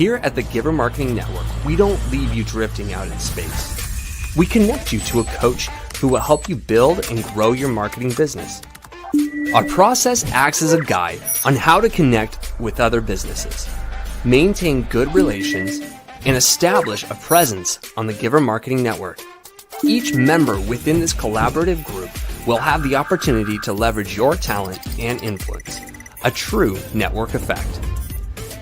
Here at the Giver Marketing Network, we don't leave you drifting out in space. We connect you to a coach who will help you build and grow your marketing business. Our process acts as a guide on how to connect with other businesses, maintain good relations, and establish a presence on the Giver Marketing Network. Each member within this collaborative group will have the opportunity to leverage your talent and influence, a true network effect.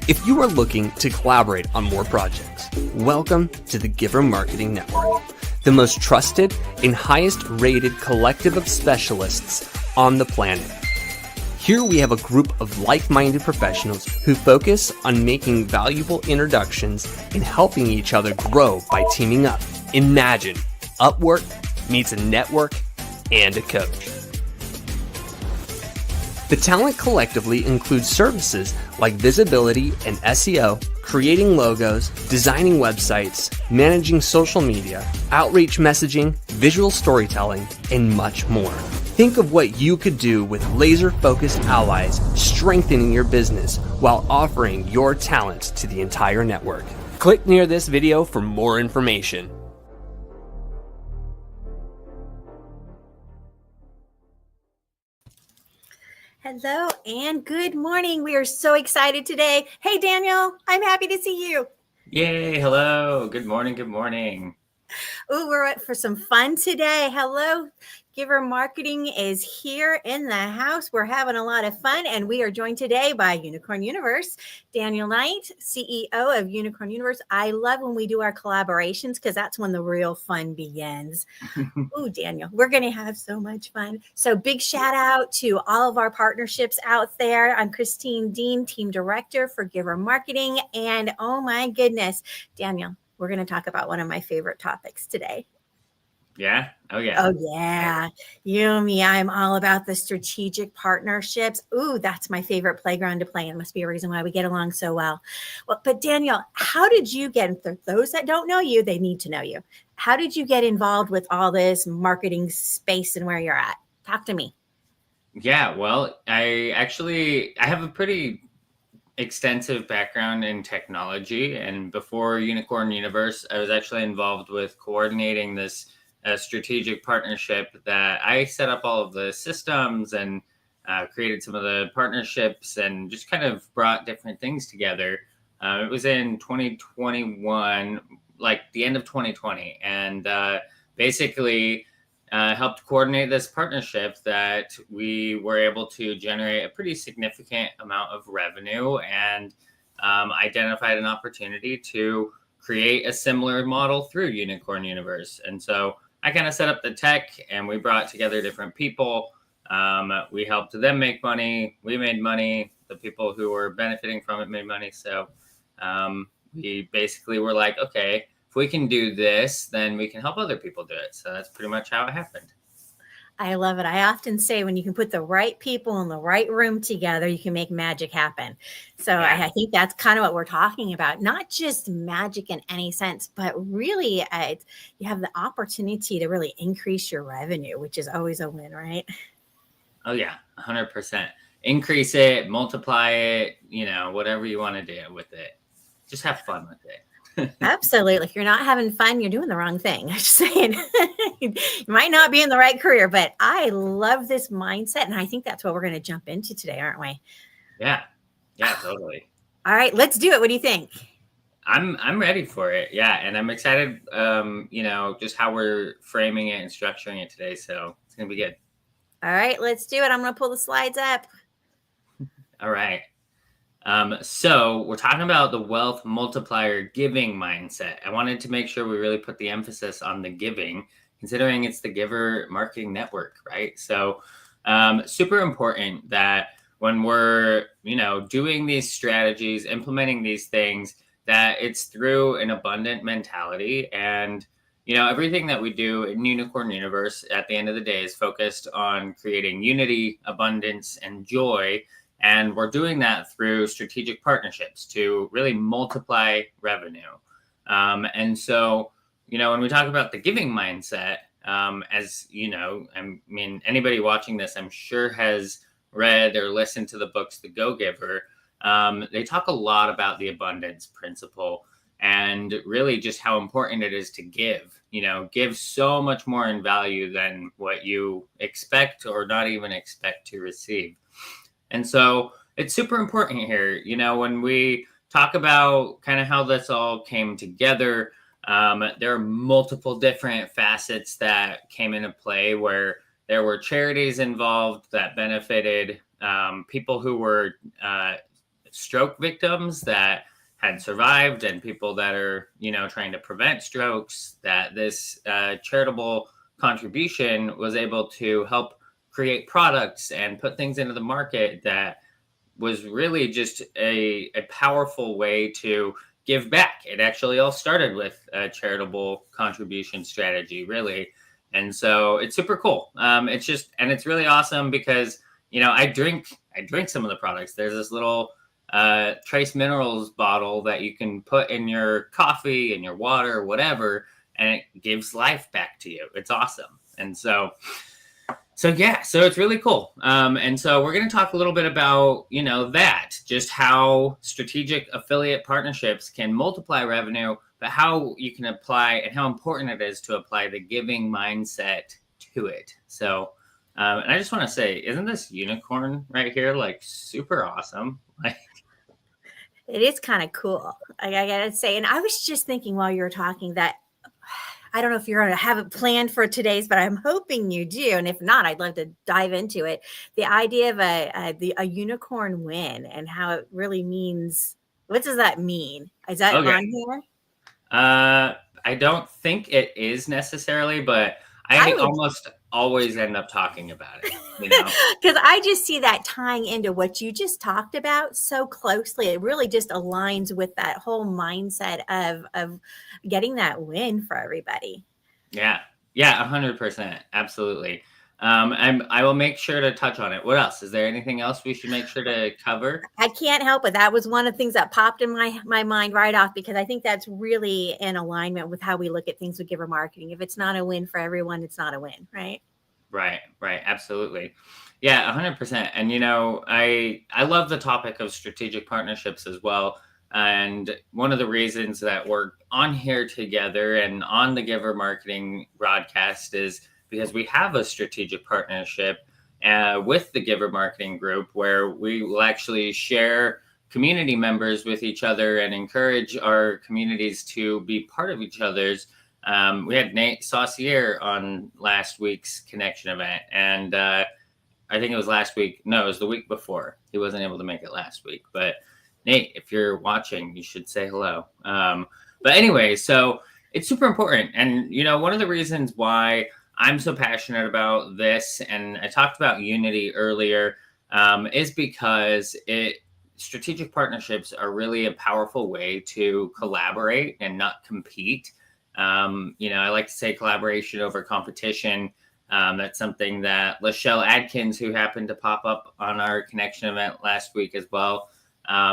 If you are looking to collaborate on more projects, welcome to the Giver Marketing Network, the most trusted and highest rated collective of specialists on the planet. Here we have a group of like-minded professionals who focus on making valuable introductions and helping each other grow by teaming up. Imagine Upwork meets a network and a coach. The talent collectively includes services like visibility and SEO, creating logos, designing websites, managing social media, outreach messaging, visual storytelling, and much more. Think of what you could do with laser-focused allies strengthening your business while offering your talents to the entire network. Click near this video for more information. Hello and good morning. We are so excited today. Hey, Daniel, I'm happy to see you. Yay. Hello. Good morning. Good morning. Ooh, we're up for some fun today. Hello. Giver Marketing is here in the house. We're having a lot of fun, and we are joined today by Unicorn Universe, Daniel Knight, CEO of Unicorn Universe. I love when we do our collaborations because that's when the real fun begins. Ooh, Daniel, we're going to have so much fun. So big shout out to all of our partnerships out there. I'm Christine Deane, Team Director for Giver Marketing. And oh my goodness, Daniel, we're going to talk about one of my favorite topics today. Yeah. Oh, yeah. Oh, yeah. You and me, I'm all about the strategic partnerships. Ooh, that's my favorite playground to play in. Must be a reason why we get along so well. But Daniel, how did you get, for those that don't know you, they need to know you. How did you get involved with all this marketing space and where you're at? Talk to me. Yeah. Well, I have a pretty extensive background in technology. And before Unicorn Universe, I was actually involved with coordinating this strategic partnership that I set up all of the systems and created some of the partnerships and just kind of brought different things together. It was in 2021, like the end of 2020, and basically helped coordinate this partnership that we were able to generate a pretty significant amount of revenue and identified an opportunity to create a similar model through Unicorn Universe. And so I kind of set up the tech and we brought together different people. We helped them make money. We made money. The people who were benefiting from it made money. So we basically were like, okay, if we can do this, then we can help other people do it. So that's pretty much how it happened. I love it. I often say when you can put the right people in the right room together, you can make magic happen. So yeah. I think that's kind of what we're talking about. Not just magic in any sense, but really you have the opportunity to really increase your revenue, which is always a win, right? Oh, yeah, 100%. Increase it, multiply it, whatever you want to do with it. Just have fun with it. Absolutely. If you're not having fun, you're doing the wrong thing. I'm just saying you might not be in the right career, but I love this mindset. And I think that's what we're going to jump into today, aren't we? Yeah. Yeah, totally. All right, let's do it. What do you think? I'm ready for it. Yeah. And I'm excited, just how we're framing it and structuring it today. So it's going to be good. All right, let's do it. I'm going to pull the slides up. All right. So we're talking about the wealth multiplier giving mindset. I wanted to make sure we really put the emphasis on the giving, considering it's the Giver Marketing Network, right? So super important that when we're, doing these strategies, implementing these things, that it's through an abundant mentality. And, everything that we do in Unicorn Universe at the end of the day is focused on creating unity, abundance, and joy. And we're doing that through strategic partnerships to really multiply revenue. And so, when we talk about the giving mindset, anybody watching this, I'm sure has read or listened to the books, The Go Giver. they talk a lot about the abundance principle and really just how important it is to give so much more in value than what you expect or not even expect to receive. And so it's super important here, when we talk about kind of how this all came together. There are multiple different facets that came into play where there were charities involved that benefited people who were stroke victims that had survived, and people that are, trying to prevent strokes, that this charitable contribution was able to help create products and put things into the market that was really just a powerful way to give back. It actually all started with a charitable contribution strategy, really. And so it's super cool. It's really awesome because, I drink some of the products. There's this little trace minerals bottle that you can put in your coffee, in your water, whatever, and it gives life back to you. It's awesome. And so it's really cool. And so we're going to talk a little bit about, just how strategic affiliate partnerships can multiply revenue, but how you can apply and how important it is to apply the giving mindset to it. So, and I just want to say, isn't this unicorn right here like super awesome? It is kind of cool, I gotta say. And I was just thinking while you were talking that I don't know if you're going to have it planned for today's, but I'm hoping you do. And if not, I'd love to dive into it. The idea of a unicorn win and how it really means. What does that mean? Is that on here? I don't think it is necessarily, but I almost always end up talking about it, because I just see that tying into what you just talked about so closely. It really just aligns with that whole mindset of getting that win for everybody. Yeah, 100%. Absolutely. I will make sure to touch on it. What else? Is there anything else we should make sure to cover? I can't help it. That was one of the things that popped in my mind right off, because I think that's really in alignment with how we look at things with giver marketing. If it's not a win for everyone, it's not a win, right? Right. Absolutely. Yeah, 100%. And, I love the topic of strategic partnerships as well. And one of the reasons that we're on here together and on the Giver Marketing broadcast is because we have a strategic partnership with the Giver Marketing Group, where we will actually share community members with each other and encourage our communities to be part of each other's. We had Nate Saucier on last week's Connection event, and I think it was last week. No, it was the week before. He wasn't able to make it last week, but Nate, if you're watching, you should say hello. But anyway, so it's super important. And, one of the reasons why I'm so passionate about this, and I talked about unity earlier, is because strategic partnerships are really a powerful way to collaborate and not compete. I like to say collaboration over competition. That's something that Lachelle Adkins, who happened to pop up on our Connection event last week as well,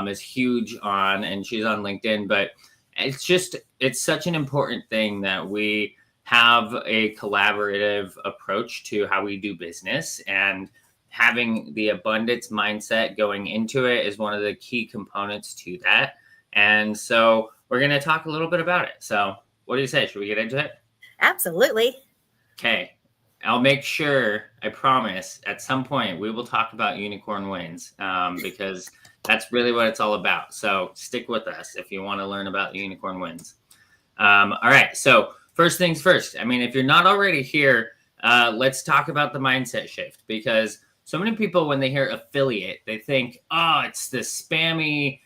is huge on, and she's on LinkedIn. But it's such an important thing that we have a collaborative approach to how we do business, and having the abundance mindset going into it is one of the key components to that. And so we're going to talk a little bit about it. So what do you say? Should we get into it? Absolutely. Okay. I'll make sure, I promise, at some point we will talk about unicorn wins, because that's really what it's all about. So stick with us if you want to learn about the unicorn wins. All right. So first things first. I mean, if you're not already here, let's talk about the mindset shift, because so many people, when they hear affiliate, they think, oh, it's this spammy,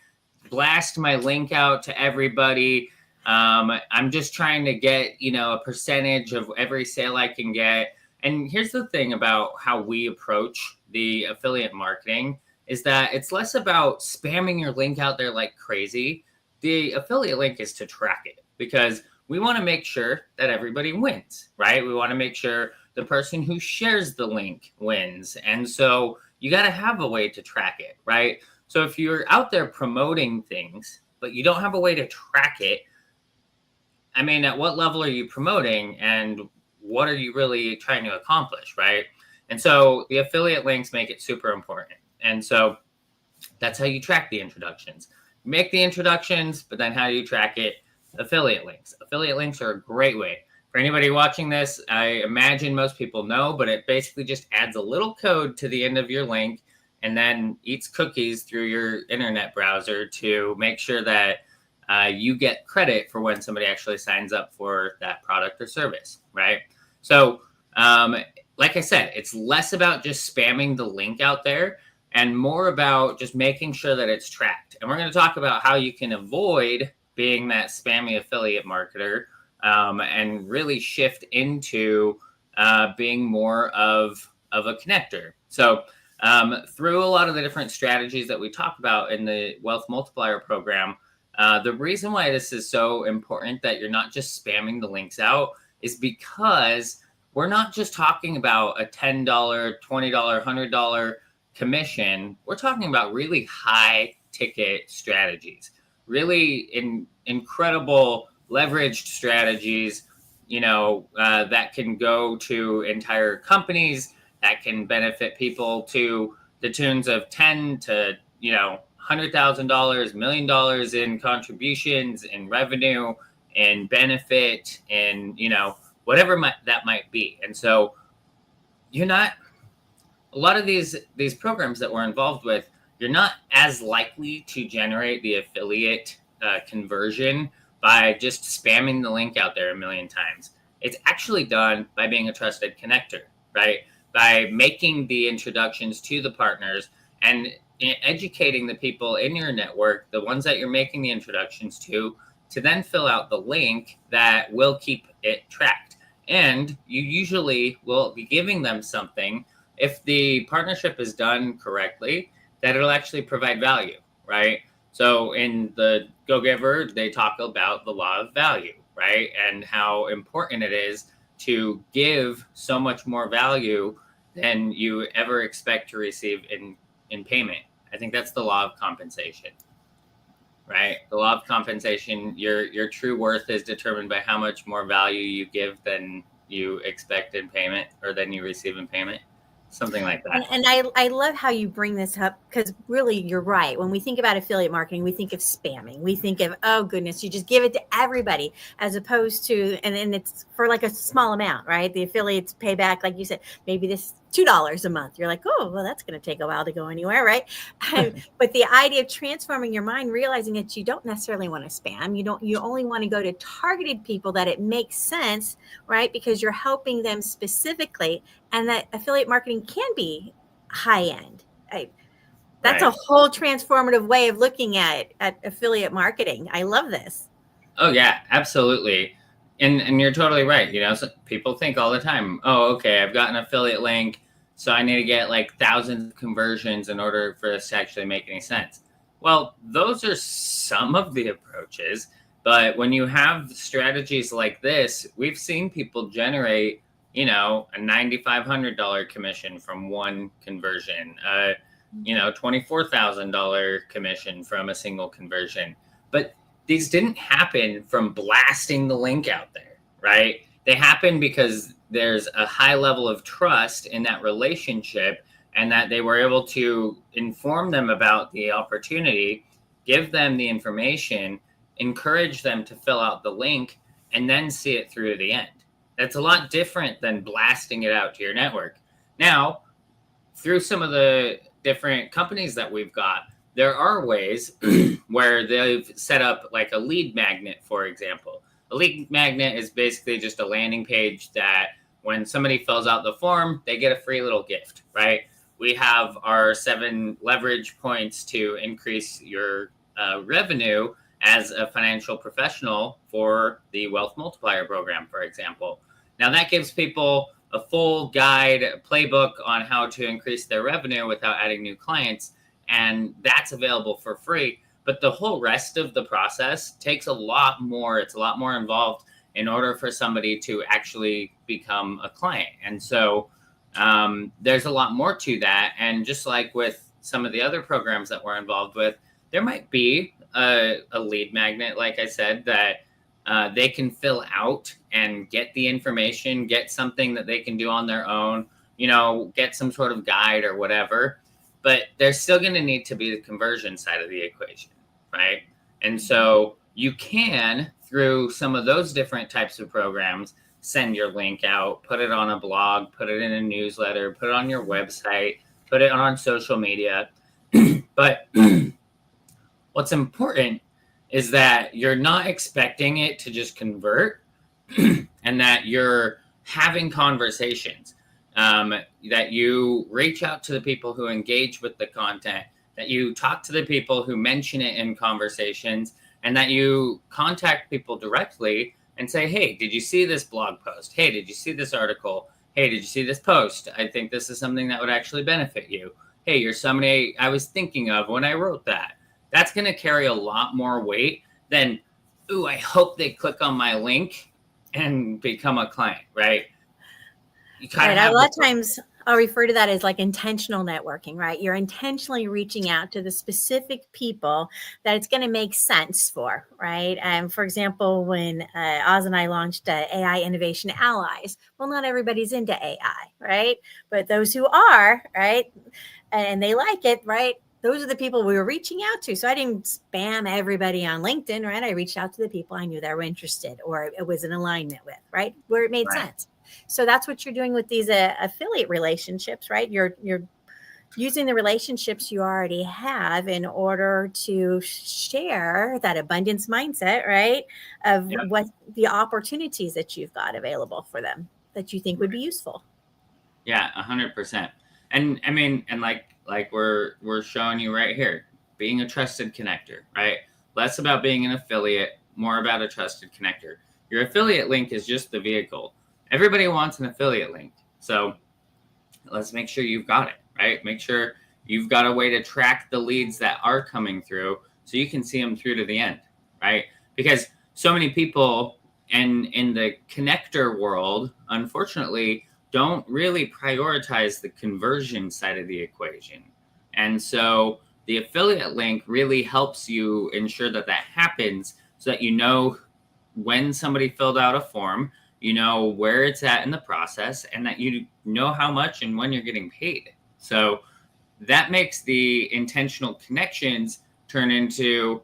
blast my link out to everybody. I'm just trying to get, a percentage of every sale I can get. And here's the thing about how we approach the affiliate marketing is that it's less about spamming your link out there like crazy. The affiliate link is to track it, because we want to make sure that everybody wins, right? We want to make sure the person who shares the link wins. And so you got to have a way to track it, right? So if you're out there promoting things, but you don't have a way to track it, I mean, at what level are you promoting, and what are you really trying to accomplish, right? And so the affiliate links make it super important. And so That's how you track the introductions. Make the introductions, but then how do you track it? Affiliate links. Affiliate links are a great way. For anybody watching this, I imagine most people know, but it basically just adds a little code to the end of your link and then eats cookies through your internet browser to make sure that you get credit for when somebody actually signs up for that product or service, right? So, like I said, it's less about just spamming the link out there and more about just making sure that it's tracked. And we're going to talk about how you can avoid being that spammy affiliate marketer and really shift into being more of a connector. So through a lot of the different strategies that we talk about in the Wealth Multiplier program, the reason why this is so important that you're not just spamming the links out is because we're not just talking about a $10, $20, $100 commission. We're talking about really high ticket strategies, really incredible leveraged strategies, that can go to entire companies, that can benefit people to the tunes of 10 to, $100,000, $1 million in contributions, in revenue, in benefit, in, whatever that might be. And so a lot of these programs that we're involved with, you're not as likely to generate the affiliate conversion by just spamming the link out there a million times. It's actually done by being a trusted connector, right? By making the introductions to the partners and educating the people in your network, the ones that you're making the introductions to then fill out the link that will keep it tracked. And you usually will be giving them something, if the partnership is done correctly, that it'll actually provide value, right? So in the Go Giver, they talk about the law of value, right? And how important it is to give so much more value than you ever expect to receive in payment. I think that's the law of compensation, right? The law of compensation, your true worth is determined by how much more value you give than you expect in payment or than you receive in payment. Something like that. And I love how you bring this up, because really you're right. When we think about affiliate marketing, we think of spamming. We think of, oh goodness, you just give it to everybody, as opposed to, and then it's for like a small amount, right? The affiliates pay back, like you said, maybe this $2 a month. You're like, oh, well, that's going to take a while to go anywhere, right? But the idea of transforming your mind, realizing that you don't necessarily want to spam. You only want to go to targeted people that it makes sense, right? Because you're helping them specifically, and that affiliate marketing can be high end. That's right. A whole transformative way of looking at affiliate marketing. I love this. Oh yeah, absolutely. And you're totally right. So people think all the time, oh, okay, I've got an affiliate link, so I need to get like thousands of conversions in order for this to actually make any sense. Well, those are some of the approaches, but when you have strategies like this, we've seen people generate, a $9,500 commission from one conversion, $24,000 commission from a single conversion. But these didn't happen from blasting the link out there, right? They happen because there's a high level of trust in that relationship, and that they were able to inform them about the opportunity, give them the information, encourage them to fill out the link, and then see it through to the end. That's a lot different than blasting it out to your network. Now, through some of the different companies that we've got, there are ways where they've set up like a lead magnet, for example. A lead magnet is basically just a landing page that when somebody fills out the form, they get a free little gift, right? We have our 7 leverage points to increase your revenue as a financial professional for the Wealth Multiplier program, for example. Now that gives people a full guide, playbook on how to increase their revenue without adding new clients. And that's available for free. But the whole rest of the process takes a lot more. It's a lot more involved in order for somebody to actually become a client. And so there's a lot more to that. And just like with some of the other programs that we're involved with, there might be a lead magnet, like I said, that they can fill out and get the information, get something that they can do on their own, get some sort of guide or whatever. but there's still going to need to be the conversion side of the equation, right? And so you can, through some of those different types of programs, send your link out, put it on a blog, put it in a newsletter, put it on your website, put it on social media. But what's important is that you're not expecting it to just convert and that you're having conversations, that you reach out to the people who engage with the content, that you talk to the people who mention it in conversations, and that you contact people directly and say, hey, did you see this blog post? Hey, did you see this article? Hey, did you see this post? I think this is something that would actually benefit you. Hey, you're somebody I was thinking of when I wrote that. That's going to carry a lot more weight than, ooh, I hope they click on my link and become a client, right? You kind Right. of A lot of times I'll refer to that as like intentional networking, right? You're intentionally reaching out to the specific people that it's going to make sense for, right? For example, when Oz and I launched AI Innovation Allies, well, not everybody's into AI, right? But those who are, right, and they like it, right? Those are the people we were reaching out to. So I didn't spam everybody on LinkedIn, right? I reached out to the people I knew that were interested or it was in alignment with, right? Where it made sense. So that's what you're doing with these affiliate relationships, right? You're using the relationships you already have in order to share that abundance mindset, right? Of what the opportunities that you've got available for them that you think would be useful. Yeah, 100%. And I mean, and like we're showing you right here, being a trusted connector, right? Less about being an affiliate, more about a trusted connector. Your affiliate link is just the vehicle. Everybody wants an affiliate link. So let's make sure you've got it, right? Make sure you've got a way to track the leads that are coming through so you can see them through to the end, right? Because so many people in the connector world, unfortunately, don't really prioritize the conversion side of the equation. And so the affiliate link really helps you ensure that that happens so that you know when somebody filled out a form, you know where it's at in the process, and that you know how much and when you're getting paid. So that makes the intentional connections turn into,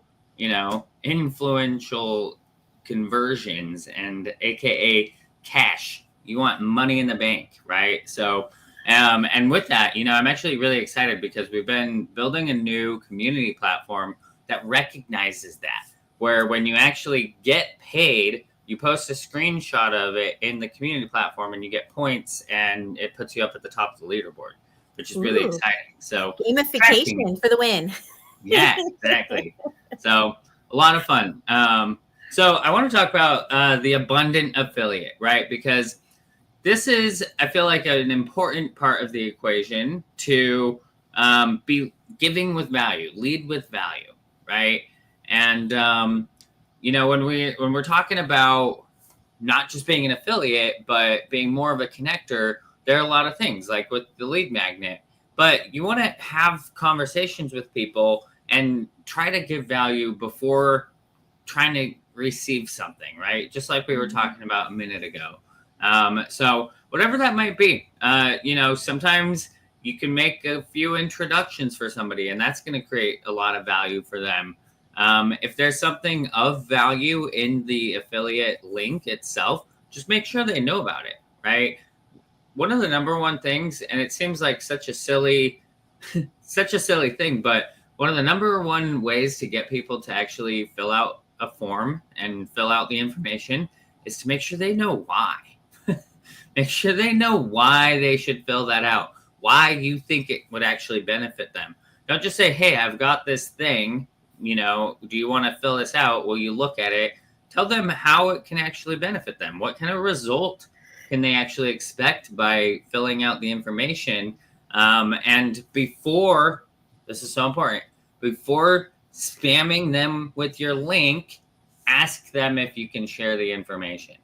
influential conversions and AKA cash. You want money in the bank, right? So, and with that, I'm actually really excited because we've been building a new community platform that recognizes that, where when you actually get paid, you post a screenshot of it in the community platform and you get points and it puts you up at the top of the leaderboard, which is really exciting. So gamification for the win. Yeah, exactly. So a lot of fun. So I want to talk about the abundant affiliate, right? Because this is, I feel like, an important part of the equation to be giving with value, lead with value, right? And when we're talking about not just being an affiliate, but being more of a connector, there are a lot of things like with the lead magnet. But you want to have conversations with people and try to give value before trying to receive something, right? Just like we were talking about a minute ago. So whatever that might be, sometimes you can make a few introductions for somebody and that's going to create a lot of value for them. If there's something of value in the affiliate link itself, just make sure they know about it, right? One of the number one things, and it seems like such a silly thing, but one of the number one ways to get people to actually fill out a form and fill out the information is to make sure they know why. Make sure they know why they should fill that out, why you think it would actually benefit them. Don't just say, hey, I've got this thing, do you want to fill this out? Will you look at it? Tell them how it can actually benefit them. What kind of result can they actually expect by filling out the information? And before, this is so important, before spamming them with your link, ask them if you can share the information.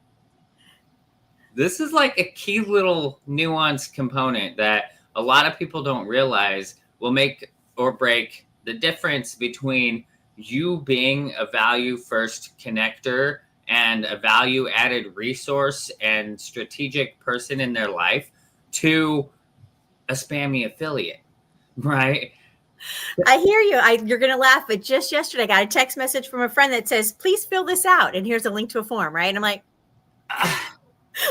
This is like a key little nuanced component that a lot of people don't realize will make or break the difference between you being a value first connector and a value added resource and strategic person in their life to a spammy affiliate. Right. I hear you. You're going to laugh, but just yesterday I got a text message from a friend that says, please fill this out. And here's a link to a form, right? And I'm like,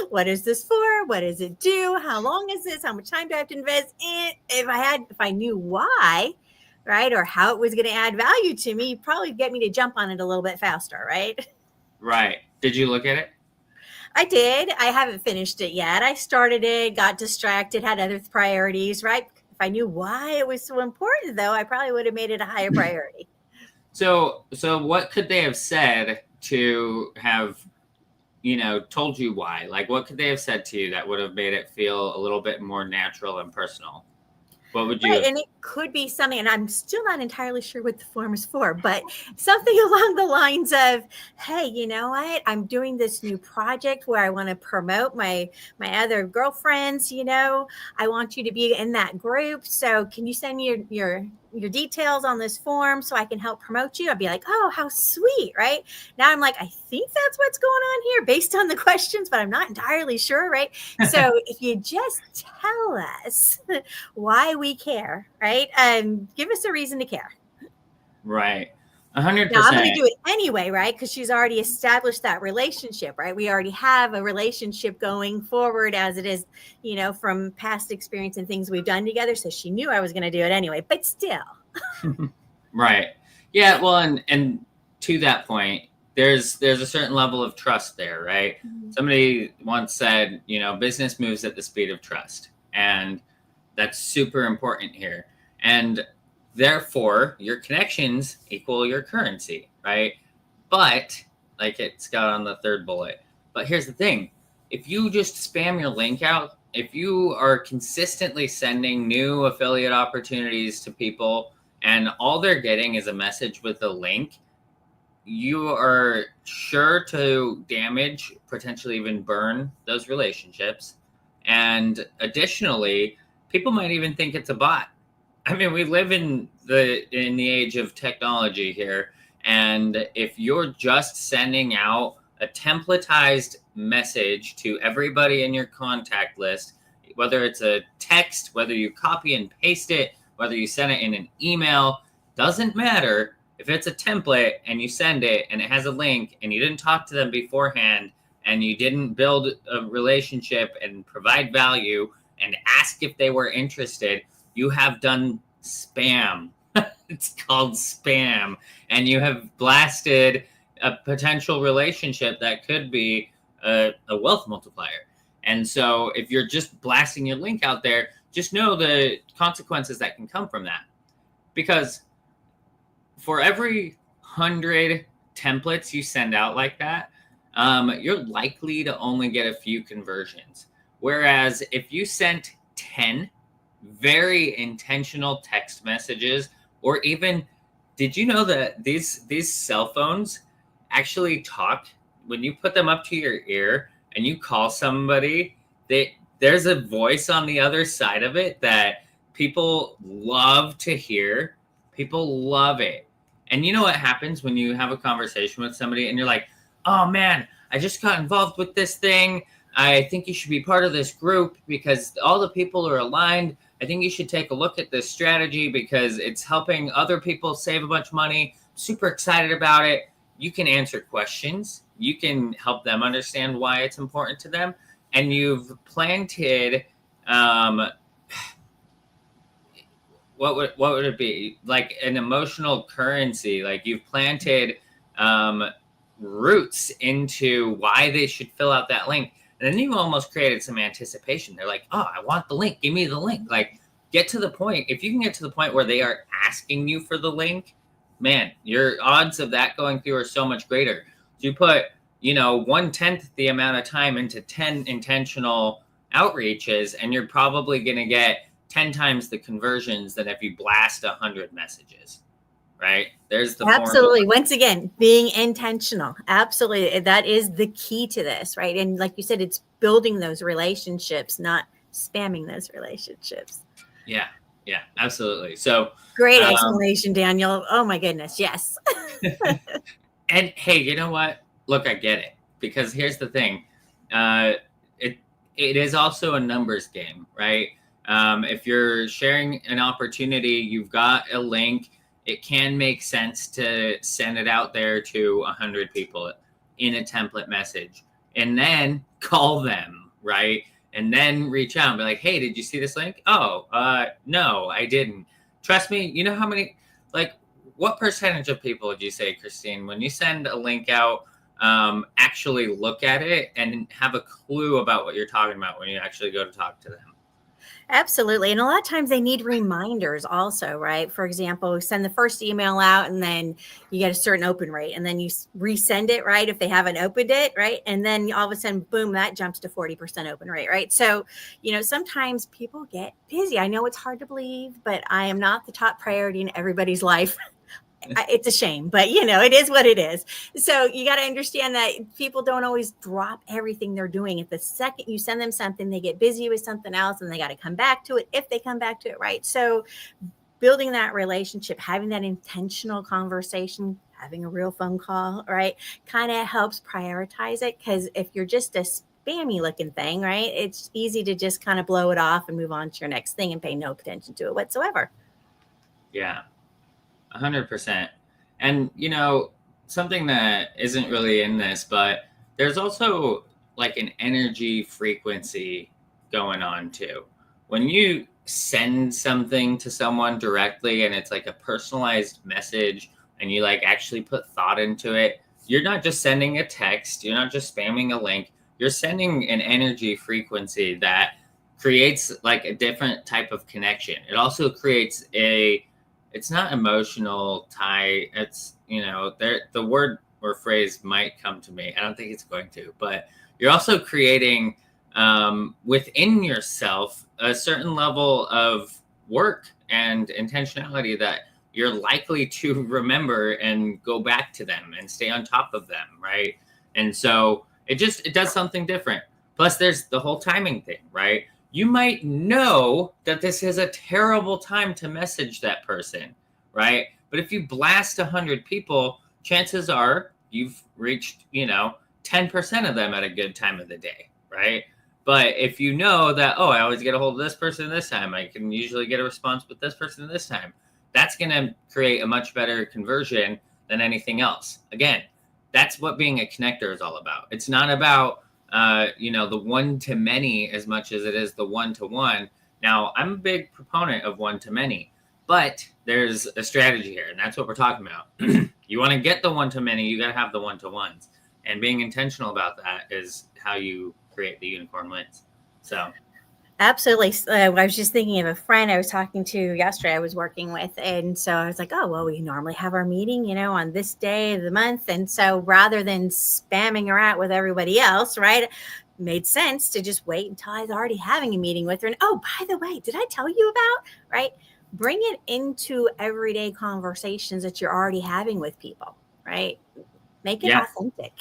what is this for? What does it do? How long is this? How much time do I have to invest in? If I knew why, right, or how it was going to add value to me, you'd probably get me to jump on it a little bit faster, right? Right. Did you look at it? I did. I haven't finished it yet. I started it, got distracted, had other priorities, right? If I knew why it was so important, though, I probably would have made it a higher priority. So what could they have said to have, told you why? Like, what could they have said to you that would have made it feel a little bit more natural and personal? What would you Right, have? and it could be something, and I'm still not entirely sure what the form is for, but something along the lines of, hey, you know what? I'm doing this new project where I want to promote my other girlfriends, I want you to be in that group. So can you send me your details on this form so I can help promote you? I'd be like, oh, how sweet, right? Now I'm like, I think that's what's going on here based on the questions, but I'm not entirely sure, right? So if you just tell us why we care, right? Give us a reason to care. Right. Now I'm going to 100%. do it anyway, right? Because she's already established that relationship, right? We already have a relationship going forward as it is, from past experience and things we've done together. So she knew I was going to do it anyway, but still. Right. Yeah. Well, and to that point, there's a certain level of trust there, right? Mm-hmm. Somebody once said, business moves at the speed of trust, and that's super important here. And therefore, your connections equal your currency, right? But like it's got on the third bullet. But here's the thing. If you just spam your link out, if you are consistently sending new affiliate opportunities to people and all they're getting is a message with a link, you are sure to damage, potentially even burn those relationships. And additionally, people might even think it's a bot. I mean, we live in the age of technology here, and if you're just sending out a templatized message to everybody in your contact list, whether it's a text, whether you copy and paste it, whether you send it in an email, doesn't matter. If it's a template and you send it and it has a link and you didn't talk to them beforehand and you didn't build a relationship and provide value and ask if they were interested, you have done spam. It's called spam. And you have blasted a potential relationship that could be a wealth multiplier. And so if you're just blasting your link out there, just know the consequences that can come from that. Because for every 100 templates you send out like that, you're likely to only get a few conversions. Whereas if you sent 10 very intentional text messages, or even, did you know that these cell phones actually talk? When you put them up to your ear and you call somebody, there's a voice on the other side of it that people love to hear. People love it. And you know what happens when you have a conversation with somebody and you're like, oh man, I just got involved with this thing. I think you should be part of this group because all the people are aligned. I think you should take a look at this strategy because it's helping other people save a bunch of money. Super excited about it. You can answer questions. You can help them understand why it's important to them. And you've planted, what would it be? Like an emotional currency. Like you've planted roots into why they should fill out that link. And then you almost created some anticipation. They're like, oh, I want the link. Give me the link. Like, get to the point. If you can get to the point where they are asking you for the link, man, your odds of that going through are so much greater. So you put, 1/10 the amount of time into 10 intentional outreaches, and you're probably going to get 10 times the conversions than if you blast 100 messages. Right? There's the Absolutely. formula. Once again, being intentional. Absolutely. That is the key to this, right? And like you said, it's building those relationships, not spamming those relationships. Yeah, absolutely. So great explanation, Daniel. Oh my goodness. Yes. And hey, you know what? Look, I get it. Because here's the thing. It is also a numbers game, right? If you're sharing an opportunity, you've got a link, it can make sense to send it out there to 100 people in a template message and then call them, right? And then reach out and be like, hey, did you see this link? Oh, no, I didn't. Trust me, you know how many, like, what percentage of people would you say, Christine, when you send a link out, actually look at it and have a clue about what you're talking about when you actually go to talk to them? Absolutely. And a lot of times they need reminders also, right? For example, send the first email out and then you get a certain open rate and then you resend it, right? If they haven't opened it, right? And then all of a sudden, boom, that jumps to 40% open rate, right? So, sometimes people get busy. I know it's hard to believe, but I am not the top priority in everybody's life. It's a shame, but it is what it is. So you got to understand that people don't always drop everything they're doing. At the second you send them something, they get busy with something else and they got to come back to it if they come back to it, right? So building that relationship, having that intentional conversation, having a real phone call, right, kind of helps prioritize it. Because if you're just a spammy looking thing, right, it's easy to just kind of blow it off and move on to your next thing and pay no attention to it whatsoever. Yeah. 100%. And, something that isn't really in this, but there's also like an energy frequency going on too. When you send something to someone directly and it's like a personalized message and you like actually put thought into it, you're not just sending a text, you're not just spamming a link, you're sending an energy frequency that creates like a different type of connection. It also creates it's not emotional tie. It's, the word or phrase might come to me. I don't think it's going to, but you're also creating within yourself a certain level of work and intentionality that you're likely to remember and go back to them and stay on top of them, right? And so it does something different. Plus there's the whole timing thing, right? You might know that this is a terrible time to message that person, right? But if you blast 100 people, chances are you've reached, 10% of them at a good time of the day, right? But if you know that, I always get a hold of this person this time, I can usually get a response with this person this time, that's going to create a much better conversion than anything else. Again, that's what being a connector is all about. It's not about the one-to-many as much as it is the one-to-one. Now, I'm a big proponent of one-to-many, but there's a strategy here, and that's what we're talking about. You want to get the one-to-many, you got to have the one-to-ones. And being intentional about that is how you create the unicorn wins. So Absolutely. I was just thinking of a friend I was talking to yesterday I was working with. And so I was like, oh, well, we normally have our meeting, on this day of the month. And so rather than spamming her out with everybody else, right, made sense to just wait until I was already having a meeting with her. And, oh, by the way, did I tell you about, right? Bring it into everyday conversations that you're already having with people, right? Make it authentic.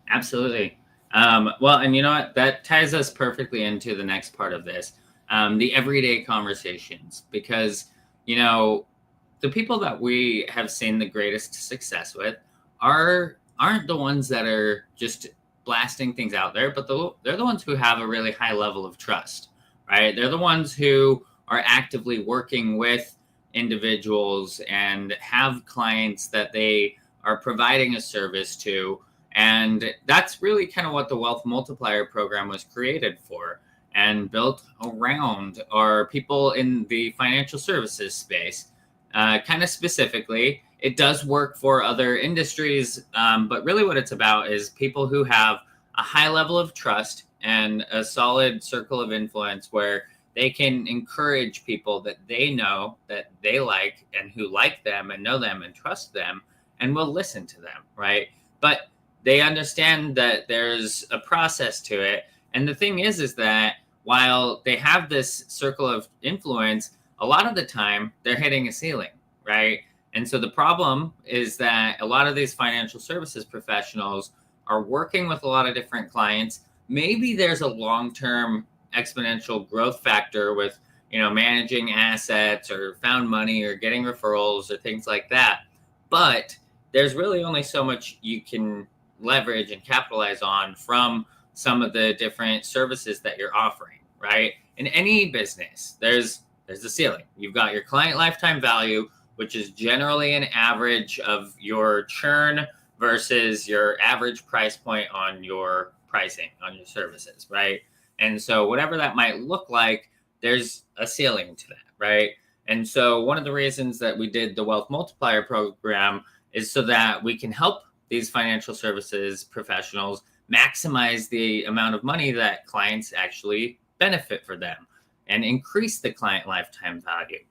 Absolutely. Well, and you know what? That ties us perfectly into the next part of this, the everyday conversations, because, the people that we have seen the greatest success with aren't the ones that are just blasting things out there, but they're the ones who have a really high level of trust, right? They're the ones who are actively working with individuals and have clients that they are providing a service to. And that's really kind of what the Wealth Multiplier program was created for and built around are people in the financial services space. Kind of specifically, it does work for other industries, but really what it's about is people who have a high level of trust and a solid circle of influence where they can encourage people that they know that they like and who like them and know them and trust them and will listen to them, right? But they understand that there's a process to it. And the thing is that while they have this circle of influence, a lot of the time they're hitting a ceiling, right? And so the problem is that a lot of these financial services professionals are working with a lot of different clients. Maybe there's a long-term exponential growth factor with, managing assets or found money or getting referrals or things like that. But there's really only so much you can leverage and capitalize on from some of the different services that you're offering. right? In any business, there's a ceiling. You've got your client lifetime value, which is generally an average of your churn versus your average price point on your pricing on your services, right? And so whatever that might look like, there's a ceiling to that, right? And so one of the reasons that we did the Wealth Multiplier program is so that we can help these financial services professionals maximize the amount of money that clients actually benefit for them and increase the client lifetime value.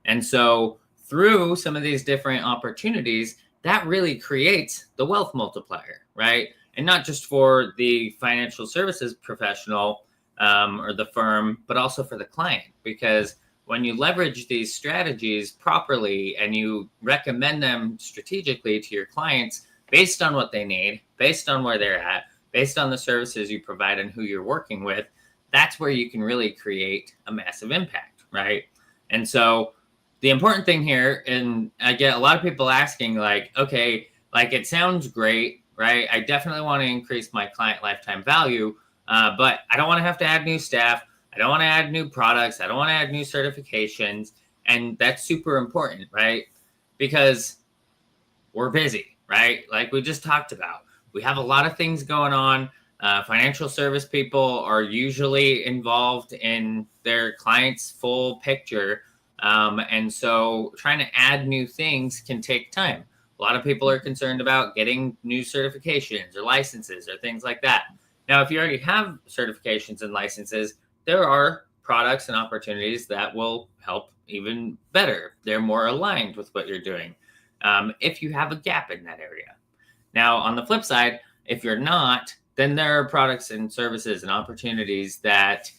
And so through some of these different opportunities, that really creates the wealth multiplier, right? And not just for the financial services professional or the firm, but also for the client. Because when you leverage these strategies properly and you recommend them strategically to your clients based on what they need, based on where they're at, based on the services you provide and who you're working with, that's where you can really create a massive impact, right? And so the important thing here, and I get a lot of people asking like, okay, like it sounds great, right? I definitely want to increase my client lifetime value, but I don't want to have to add new staff. I don't want to add new products. I don't want to add new certifications. And that's super important, right? Because we're busy, right? Like we just talked about. We have a lot of things going on. Financial service people are usually involved in their client's full picture. And so trying to add new things can take time. A lot of people are concerned about getting new certifications or licenses or things like that. Now, if you already have certifications and licenses, there are products and opportunities that will help even better. They're more aligned with what you're doing if you have a gap in that area. Now, on the flip side, if you're not, then there are products and services and opportunities that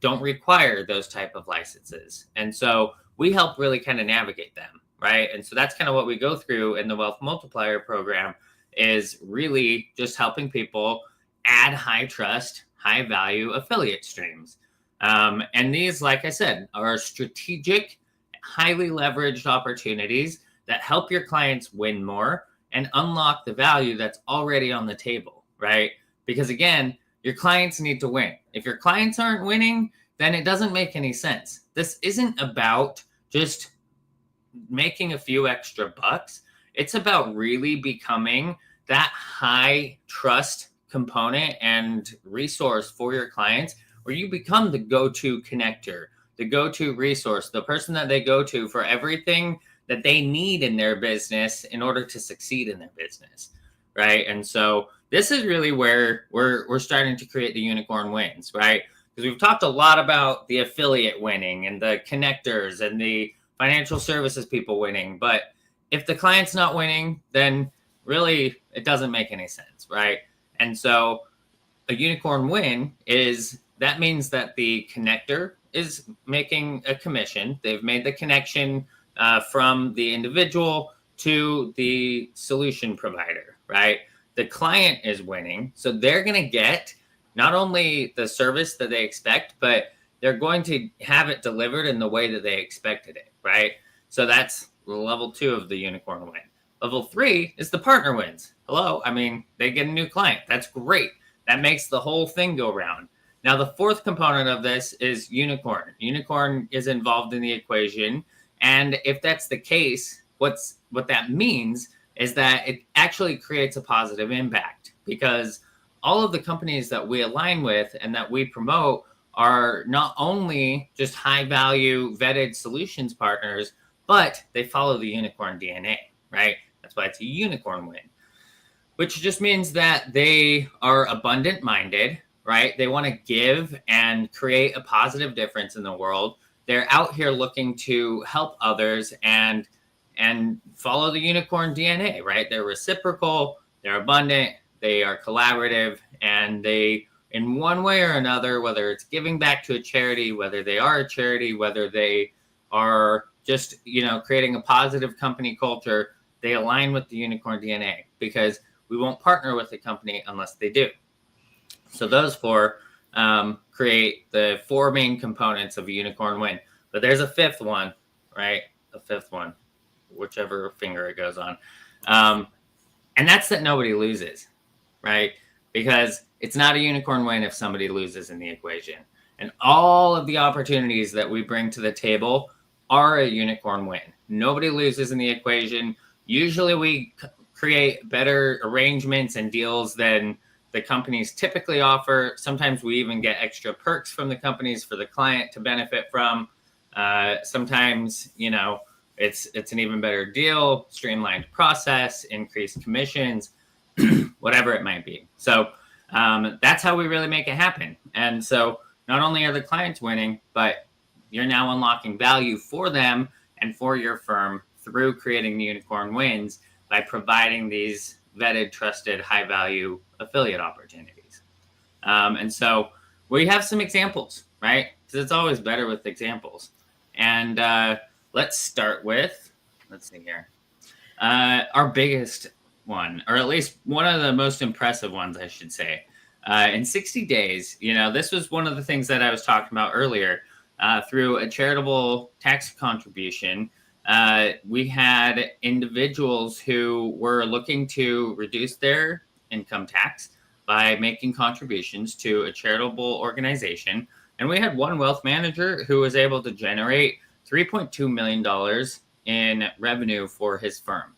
don't require those type of licenses. And so we help really kind of navigate them, right? And so that's kind of what we go through in the Wealth Multiplier program is really just helping people add high trust, high value affiliate streams. And these, like I said, are strategic, highly leveraged opportunities that help your clients win more and unlock the value that's already on the table, right? Because again, your clients need to win. If your clients aren't winning, then it doesn't make any sense. This isn't about just making a few extra bucks. It's about really becoming that high trust component and resource for your clients where you become the go-to connector, the go-to resource, the person that they go to for everything that they need in their business in order to succeed in their business, right? And so this is really where we're starting to create the unicorn wins, right? Because we've talked a lot about the affiliate winning and the connectors and the financial services people winning. But if the client's not winning, then really it doesn't make any sense, right? And so a unicorn win that means that the connector is making a commission. They've made the connection from the individual to the solution provider, right? The client is winning. So they're going to get not only the service that they expect, but they're going to have it delivered in the way that they expected it, right? So that's level 2 of the unicorn win. Level 3 is the partner wins. Hello. I mean, they get a new client. That's great. That makes the whole thing go round. Now, the 4th component of this is unicorn. Unicorn is involved in the equation. And if that's the case, what that means is that it actually creates a positive impact because all of the companies that we align with and that we promote are not only just high value vetted solutions partners, but they follow the unicorn DNA, right? That's why it's a unicorn win, which just means that they are abundant minded, right? They want to give and create a positive difference in the world. They're out here looking to help others and follow the unicorn DNA, right? They're reciprocal, they're abundant, they are collaborative, and they, in one way or another, whether it's giving back to a charity, whether they are a charity, whether they are just, creating a positive company culture, they align with the unicorn DNA because we won't partner with a company unless they do. So those 4 create the 4 main components of a unicorn win. But there's a 5th one, right? The 5th one, whichever finger it goes on. And that's that nobody loses, right? Because it's not a unicorn win if somebody loses in the equation. And all of the opportunities that we bring to the table are a unicorn win. Nobody loses in the equation. Usually we create better arrangements and deals than the companies typically offer. Sometimes we even get extra perks from the companies for the client to benefit from. Sometimes, it's an even better deal, streamlined process, increased commissions, whatever it might be. So that's how we really make it happen. And so not only are the clients winning, but you're now unlocking value for them and for your firm through creating the unicorn wins by providing these vetted, trusted, high value affiliate opportunities. And so we have some examples, right? Because it's always better with examples. And let's start with, let's see here, our biggest one, or at least one of the most impressive ones, I should say. In 60 days, this was one of the things that I was talking about earlier. Through a charitable tax contribution, we had individuals who were looking to reduce their income tax by making contributions to a charitable organization. And we had one wealth manager who was able to generate $3.2 million in revenue for his firm.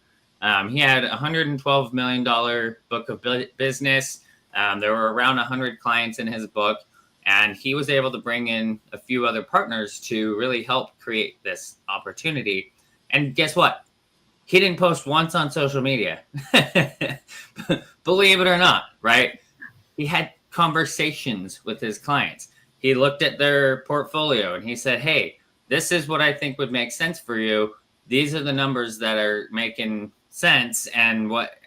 He had a $112 million book of business. There were around 100 clients in his book, and he was able to bring in a few other partners to really help create this opportunity. And guess what? He didn't post once on social media. Believe it or not, right? He had conversations with his clients. He looked at their portfolio and he said, hey, this is what I think would make sense for you. These are the numbers that are making sense, and what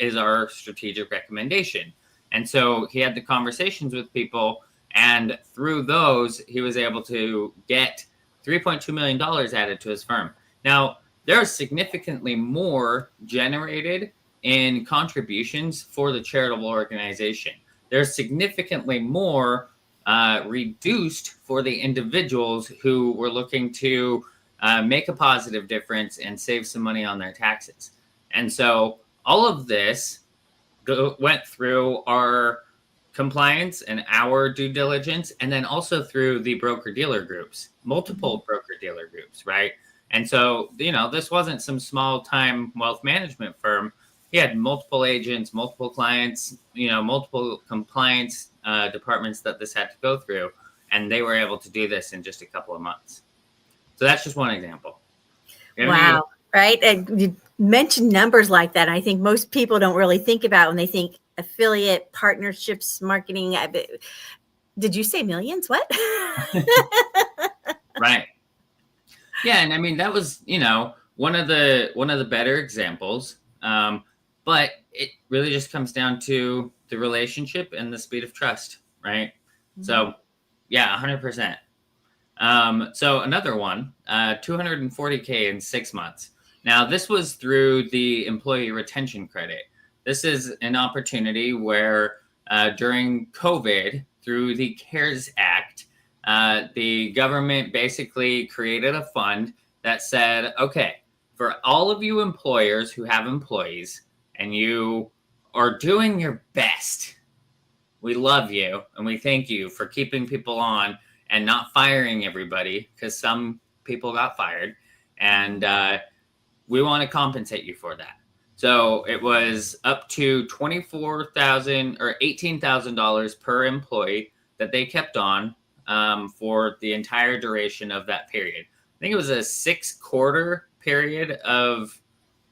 is our strategic recommendation. And so he had the conversations with people, and through those, he was able to get $3.2 million added to his firm. Now, there are significantly more generated in contributions for the charitable organization. There's significantly more reduced for the individuals who were looking to make a positive difference and save some money on their taxes. And so all of this went through our compliance and our due diligence, and then also through the broker-dealer groups, multiple broker-dealer groups, right? And so, this wasn't some small-time wealth management firm. He had multiple agents, multiple clients, multiple compliance departments that this had to go through, and they were able to do this in just a couple of months. So that's just one example. Wow. Right. And you mentioned numbers like that. I think most people don't really think about when they think affiliate partnerships, marketing. Did you say millions? What? Right. Yeah. And I mean, that was, one of the better examples. But it really just comes down to the relationship and the speed of trust. Right. Mm-hmm. So yeah, 100%. So another one, $240K in 6 months. Now, this was through the employee retention credit. This is an opportunity where during COVID, through the CARES Act, the government basically created a fund that said, okay, for all of you employers who have employees and you are doing your best, we love you and we thank you for keeping people on and not firing everybody, because some people got fired, and we want to compensate you for that. So it was up to $24,000 or $18,000 per employee that they kept on for the entire duration of that period. I think it was a 6-quarter period of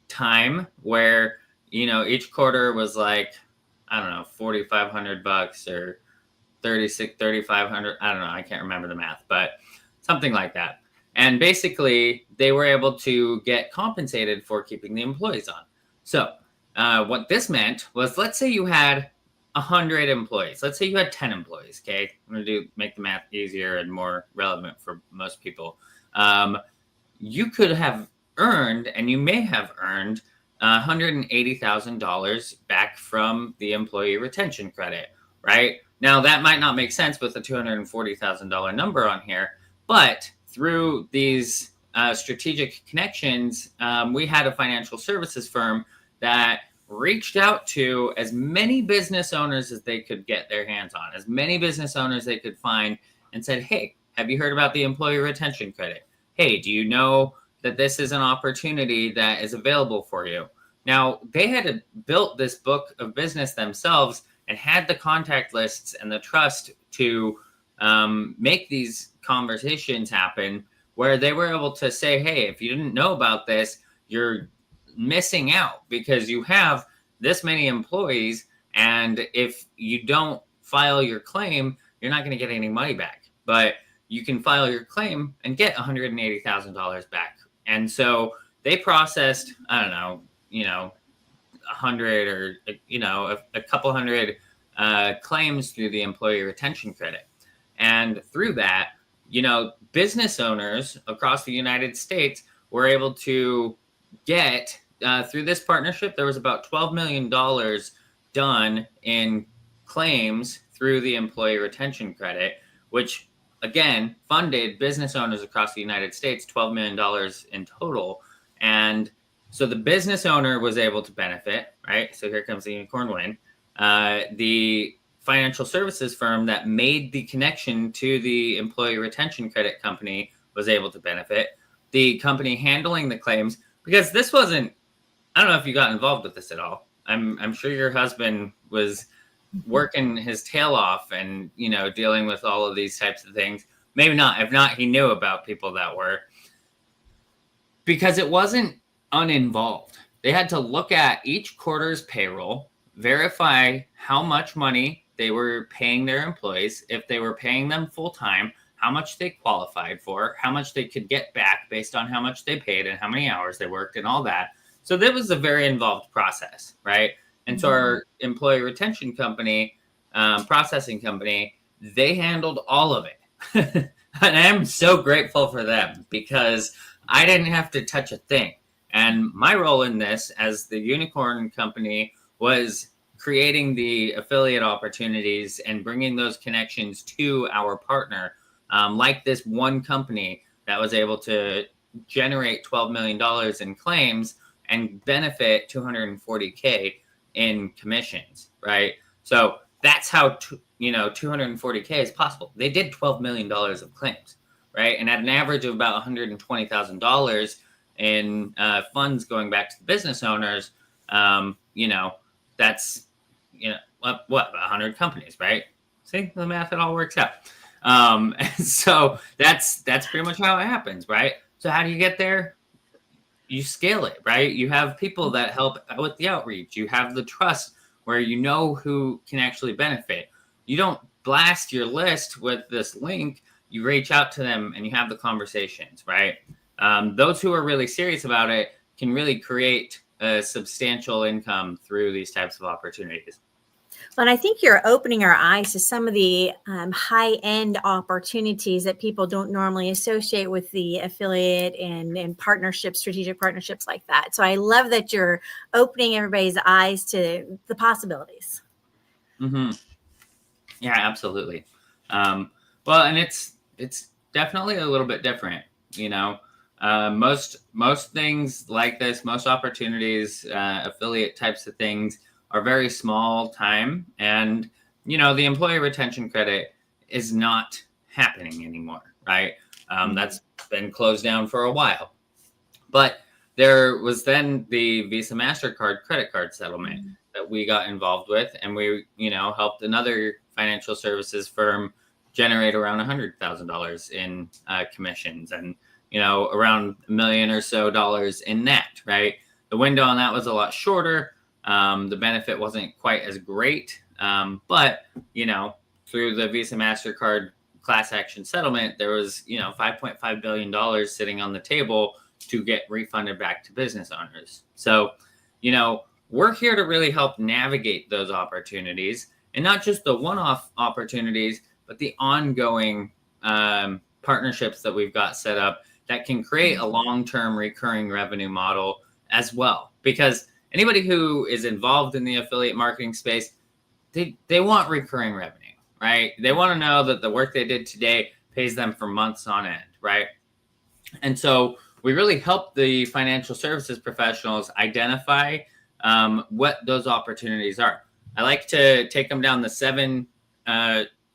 time where, each quarter was like, I don't know, $4,500 or $3,500. I don't know. I can't remember the math, but something like that. And basically, they were able to get compensated for keeping the employees on. So what this meant was, let's say you had 100 employees. Let's say you had 10 employees, okay? I'm going to make the math easier and more relevant for most people. You could have earned, and you may have earned, $180,000 back from the employee retention credit, right? Now, that might not make sense with a $240,000 number on here, but through these strategic connections, we had a financial services firm that reached out to as many business owners as they could get their hands on, as many business owners they could find, and said, hey, have you heard about the employee retention credit? Hey, do you know that this is an opportunity that is available for you? Now, they had built this book of business themselves and had the contact lists and the trust to make these conversations happen, where they were able to say, hey, if you didn't know about this, you're missing out because you have this many employees. And if you don't file your claim, you're not going to get any money back. But you can file your claim and get $180,000 back. And so they processed, I don't know, 100 or, a couple hundred claims through the employee retention credit. And through that, business owners across the United States were able to get, through this partnership, there was about $12 million done in claims through the employee retention credit, which again funded business owners across the United States $12 million in total. And so the business owner was able to benefit, right? So here comes the unicorn win. The financial services firm that made the connection to the employee retention credit company was able to benefit. The company handling the claims, because this wasn't, I don't know if you got involved with this at all. I'm sure your husband was working his tail off and, dealing with all of these types of things. Maybe not. If not, he knew about people that were. Because it wasn't uninvolved. They had to look at each quarter's payroll, verify how much money they were paying their employees, if they were paying them full time, how much they qualified for, how much they could get back based on how much they paid and how many hours they worked and all that. So that was a very involved process, right? And so our employee retention company, processing company, they handled all of it. And I'm so grateful for them because I didn't have to touch a thing. And my role in this as the unicorn company was creating the affiliate opportunities and bringing those connections to our partner, like this one company that was able to generate $12 million in claims and benefit $240K in commissions, right? So that's how, 240K is possible. They did $12 million of claims, right? And at an average of about $120,000 in funds going back to the business owners, that's, what, 100 companies, right? See, the math, it all works out. And so that's pretty much how it happens, right? So how do you get there? You scale it, right? You have people that help with the outreach. You have the trust where you know who can actually benefit. You don't blast your list with this link. You reach out to them and you have the conversations, right? Those who are really serious about it can really create a substantial income through these types of opportunities. Well, and I think you're opening our eyes to some of the high-end opportunities that people don't normally associate with the affiliate and partnerships, strategic partnerships like that. So I love that you're opening everybody's eyes to the possibilities. Mm-hmm. Yeah, absolutely. Well, and it's definitely a little bit different, most things like this, most opportunities, affiliate types of things are very small time. And, the employee retention credit is not happening anymore, right? That's been closed down for a while. But there was then the Visa MasterCard credit card settlement that we got involved with. And we, helped another financial services firm generate around $100,000 in commissions and, around $1 million or so in net, right? The window on that was a lot shorter. The benefit wasn't quite as great, but, through the Visa MasterCard class action settlement, there was, $5.5 billion sitting on the table to get refunded back to business owners. So, we're here to really help navigate those opportunities, and not just the one-off opportunities, but the ongoing partnerships that we've got set up that can create a long-term recurring revenue model as well. Because anybody who is involved in the affiliate marketing space, they want recurring revenue, right? They want to know that the work they did today pays them for months on end, right? And so we really help the financial services professionals identify what those opportunities are. I like to take them down the 7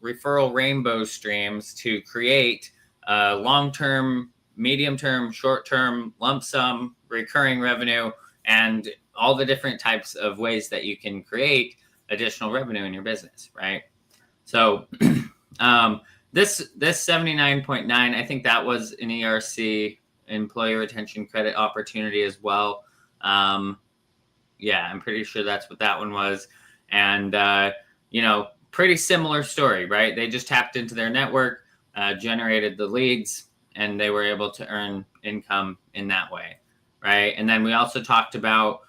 referral rainbow streams to create long-term, medium-term, short-term, lump sum, recurring revenue, and all the different types of ways that you can create additional revenue in your business, right? So this 79.9, I think that was an ERC, employee retention credit opportunity as well. Yeah, I'm pretty sure that's what that one was. And, pretty similar story, right? They just tapped into their network, generated the leads, and they were able to earn income in that way, right? And then we also talked about,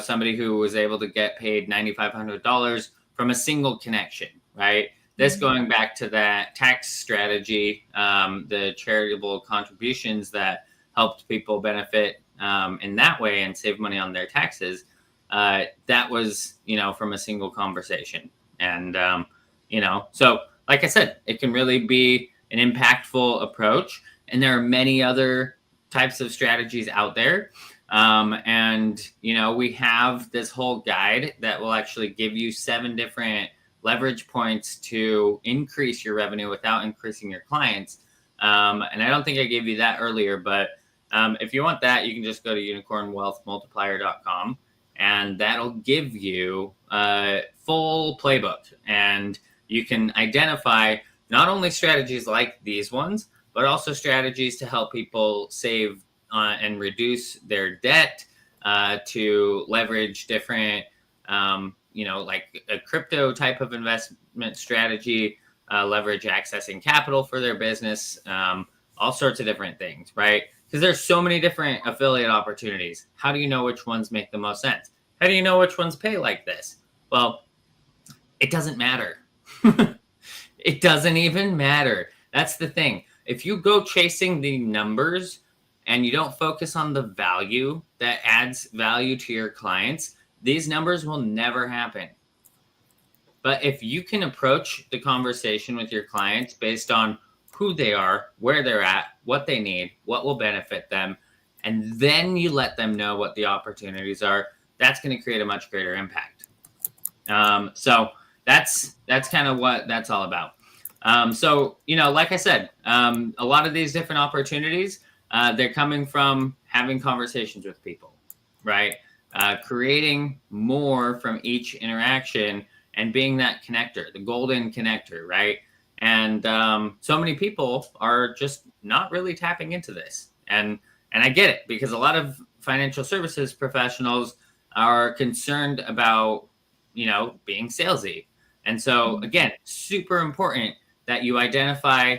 somebody who was able to get paid $9,500 from a single connection, right? This going back to that tax strategy, the charitable contributions that helped people benefit in that way and save money on their taxes. That was, from a single conversation. And, so like I said, it can really be an impactful approach. And there are many other types of strategies out there. We have this whole guide that will actually give you 7 different leverage points to increase your revenue without increasing your clients. And I don't think I gave you that earlier, but if you want that, you can just go to unicornwealthmultiplier.com. And that'll give you a full playbook. And you can identify not only strategies like these ones, but also strategies to help people save and reduce their debt, to leverage different, like a crypto type of investment strategy, leverage accessing capital for their business, all sorts of different things, right? Because there's so many different affiliate opportunities. How do you know which ones make the most sense? How do you know which ones pay like this? Well, it doesn't matter. It doesn't even matter. That's the thing. If you go chasing the numbers and you don't focus on the value that adds value to your clients, these numbers will never happen. But if you can approach the conversation with your clients based on who they are, where they're at, what they need, what will benefit them, and then you let them know what the opportunities are, that's going to create a much greater impact. So that's kind of what that's all about. Like I said, a lot of these different opportunities, they're coming from having conversations with people, right? Creating more from each interaction and being that connector, the golden connector, right? And so many people are just not really tapping into this. And I get it, because a lot of financial services professionals are concerned about, being salesy. And so again, super important that you identify